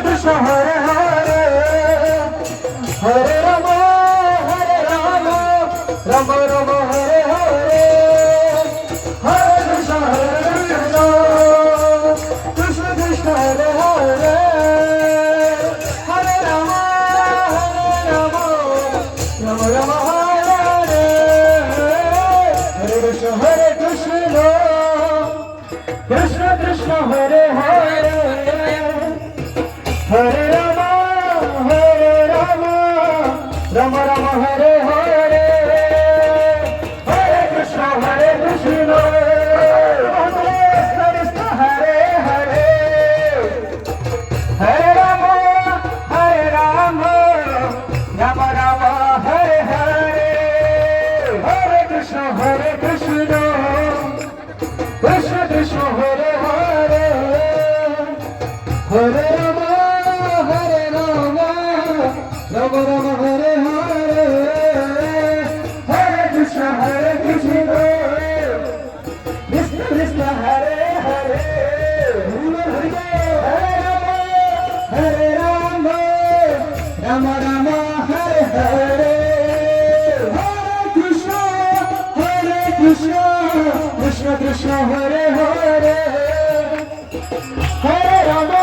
Krishna Hare Hare Hare Ram Ram Ram Hare Hare Hare Krishna Krishna Krishna Hare Hare Hare Ram Ram Ram Hare Hare Hare Krishna Krishna Krishna Hare Hare Hare Ram Ram Ram Hare Hare Hare Krishna Krishna Krishna Hare Hare Hare Ram Ram Ram Hare Hare Hare Krishna Krishna Krishna Hare Hare Hare Ram Ram Ram Hare Hare Hare Krishna Krishna Krishna Hare Hare Hare Ram Ram Ram Hare Hare Hare Krishna Krishna Krishna Krishna Hare Hare Hare Ram